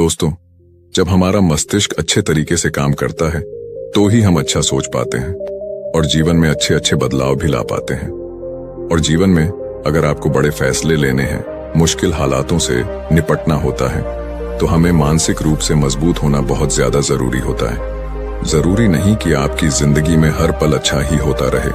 दोस्तों, जब हमारा मस्तिष्क अच्छे तरीके से काम करता है तो ही हम अच्छा सोच पाते हैं और जीवन में अच्छे अच्छे बदलाव भी ला पाते हैं। और जीवन में अगर आपको बड़े फैसले लेने हैं, मुश्किल हालातों से निपटना होता है, तो हमें मानसिक रूप से मजबूत होना बहुत ज्यादा जरूरी होता है। जरूरी नहीं कि आपकी जिंदगी में हर पल अच्छा ही होता रहे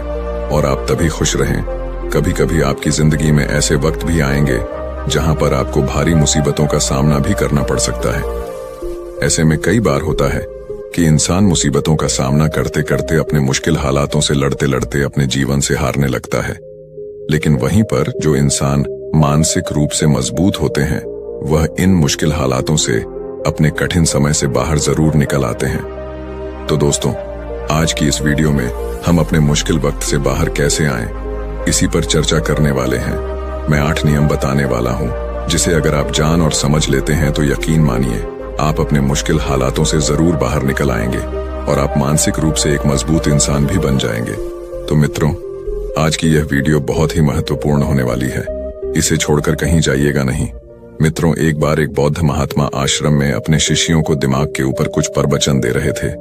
और आप तभी खुश रहें। कभी कभी आपकी जिंदगी में ऐसे वक्त भी आएंगे जहां पर आपको भारी मुसीबतों का सामना भी करना पड़ सकता है। ऐसे में कई बार होता है कि इंसान मुसीबतों का सामना करते करते अपने मुश्किल हालातों से लड़ते लड़ते अपने जीवन से हारने लगता है। लेकिन वहीं पर जो इंसान मानसिक रूप से मजबूत होते हैं, वह इन मुश्किल हालातों से अपने कठिन समय से बाहर जरूर निकल आते हैं। तो दोस्तों, आज की इस वीडियो में हम अपने मुश्किल वक्त से बाहर कैसे आएं, इसी पर चर्चा करने वाले हैं। मैं 8 नियम बताने वाला हूं, जिसे अगर आप जान और समझ लेते हैं तो यकीन मानिए आप अपने मुश्किल हालातों से जरूर बाहर निकल आएंगे और आप मानसिक रूप से एक मजबूत इंसान भी बन जाएंगे। तो मित्रों, आज की यह वीडियो बहुत ही महत्वपूर्ण होने वाली है, इसे छोड़कर कहीं जाइएगा नहीं। मित्रों, एक बार एक बौद्ध महात्मा आश्रम में अपने शिष्यों को दिमाग के ऊपर कुछ प्रवचन दे रहे थे।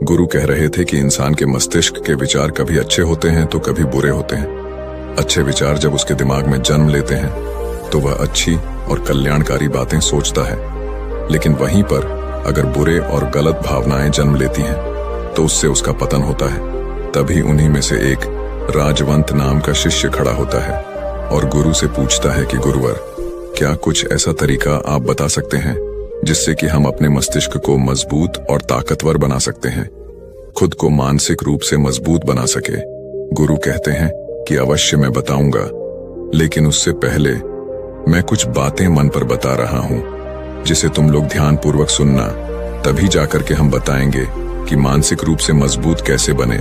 गुरु कह रहे थे कि इंसान के मस्तिष्क के विचार कभी अच्छे होते हैं तो कभी बुरे होते हैं। अच्छे विचार जब उसके दिमाग में जन्म लेते हैं तो वह अच्छी और कल्याणकारी बातें सोचता है, लेकिन वहीं पर अगर बुरे और गलत भावनाएं जन्म लेती हैं तो उससे उसका पतन होता है। तभी उन्हीं में से एक राजवंत नाम का शिष्य खड़ा होता है और गुरु से पूछता है कि गुरुवर, क्या कुछ ऐसा तरीका आप बता सकते हैं जिससे कि हम अपने मस्तिष्क को मजबूत और ताकतवर बना सकते हैं, खुद को मानसिक रूप से मजबूत बना सके। गुरु कहते हैं कि अवश्य मैं बताऊंगा, लेकिन उससे पहले मैं कुछ बातें मन पर बता रहा हूं जिसे तुम लोग ध्यान पूर्वक सुनना। तभी जाकर के हम बताएंगे कि मानसिक रूप से मजबूत कैसे बने।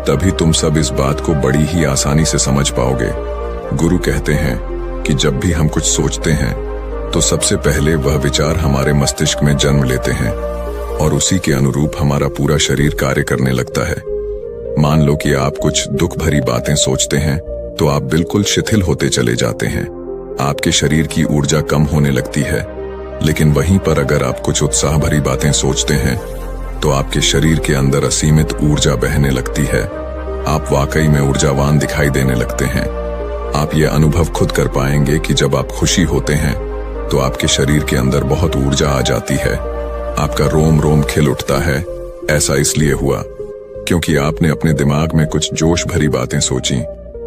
तभी तुम सब इस बात को बड़ी ही आसानी से समझ पाओगे। गुरु कहते हैं कि जब भी हम कुछ सोचते हैं तो सबसे पहले वह विचार हमारे मस्तिष्क में जन्म लेते हैं और उसी के अनुरूप हमारा पूरा शरीर कार्य करने लगता है। मान लो कि आप कुछ दुख भरी बातें सोचते हैं तो आप बिल्कुल शिथिल होते चले जाते हैं, आपके शरीर की ऊर्जा कम होने लगती है। लेकिन वहीं पर अगर आप कुछ उत्साह भरी बातें सोचते हैं तो आपके शरीर के अंदर असीमित ऊर्जा बहने लगती है। आप वाकई में ऊर्जावान दिखाई देने लगते हैं। आप ये अनुभव खुद कर पाएंगे कि जब आप खुशी होते हैं तो आपके शरीर के अंदर बहुत ऊर्जा आ जाती है, आपका रोम रोम खिल उठता है। ऐसा इसलिए हुआ क्योंकि आपने अपने दिमाग में कुछ जोश भरी बातें सोची।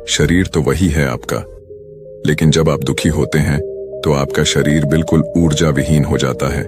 शरीर तो वही है आपका, लेकिन जब आप दुखी होते हैं तो आपका शरीर बिल्कुल ऊर्जा विहीन हो जाता है।